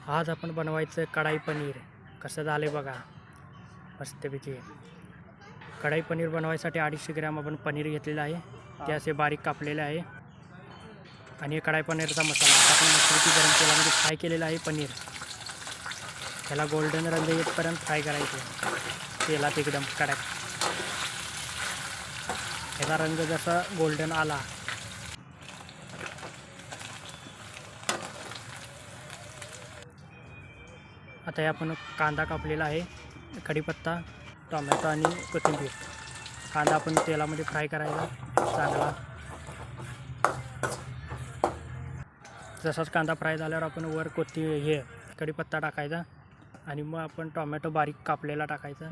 आज आपण बनवायचं कढाई पनीर. कसं झालं आहे बघा, मस्तपैकी. कढाई पनीर बनवायसाठी 250 ग्रॅम आपण पनीर घेतलेलं आहे, ते असे बारीक कापलेले आहे. आणि कढाई पनीरचा मसाला आता आपण मस्तपैकी गरम तेलामध्ये फ्राय केलेला आहे पनीर. त्याला गोल्डन रंग येतपर्यंत फ्राय करायचे तेलात एकदम कडक. त्याचा रंग जसा गोल्डन आला आता हे आपण कांदा कापलेला आहे, कढीपत्ता, टोमॅटो आणि कोथिंबीर. कांदा आपण तेलामध्ये फ्राय करायचा चांगला. जसाच कांदा फ्राय झाल्यावर आपण वर कढीपत्ता टाकायचा आणि मग आपण टोमॅटो बारीक कापलेला टाकायचा.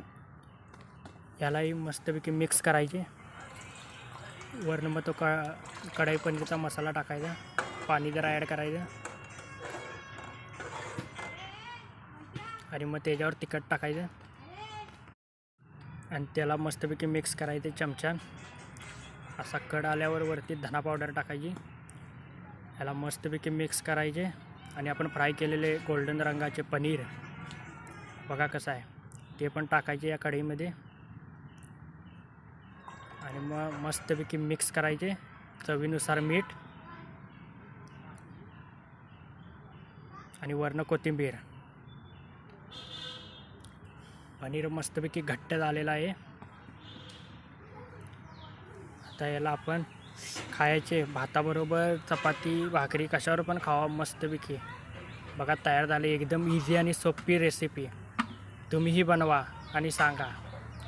यालाही मस्तपैकी मिक्स करायचे. वरनं मग तो कढाई पनीरचा मसाला टाकायचा, पाणी जरा ॲड करायचं आणि मग त्याच्यावर तिखट टाकायचं आणि त्याला मस्तपैकी मिक्स करायचे चमच्यान. असा कड आल्यावर वरती धना पावडर टाकायची. ह्याला मस्तपैकी मिक्स करायचे आणि आपण फ्राय केलेले गोल्डन रंगाचे पनीर बघा कसं आहे ते पण टाकायचे या कढईमध्ये आणि मग मस्तपैकी मिक्स करायचे. चवीनुसार मीठ आणि वरनं कोथिंबीर. पनीर मस्तपैकी घट्ट झालेला आहे. आता याला आपण खायचे भाताबरोबर, चपाती, भाकरी कशावर पण खावा मस्तपैकी. बघा तयार झाले. एकदम इझी आणि सोपी रेसिपी. तुम्हीही बनवा आणि सांगा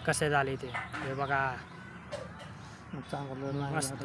कसे झाले ते. हे बघा चांगलं मस्त.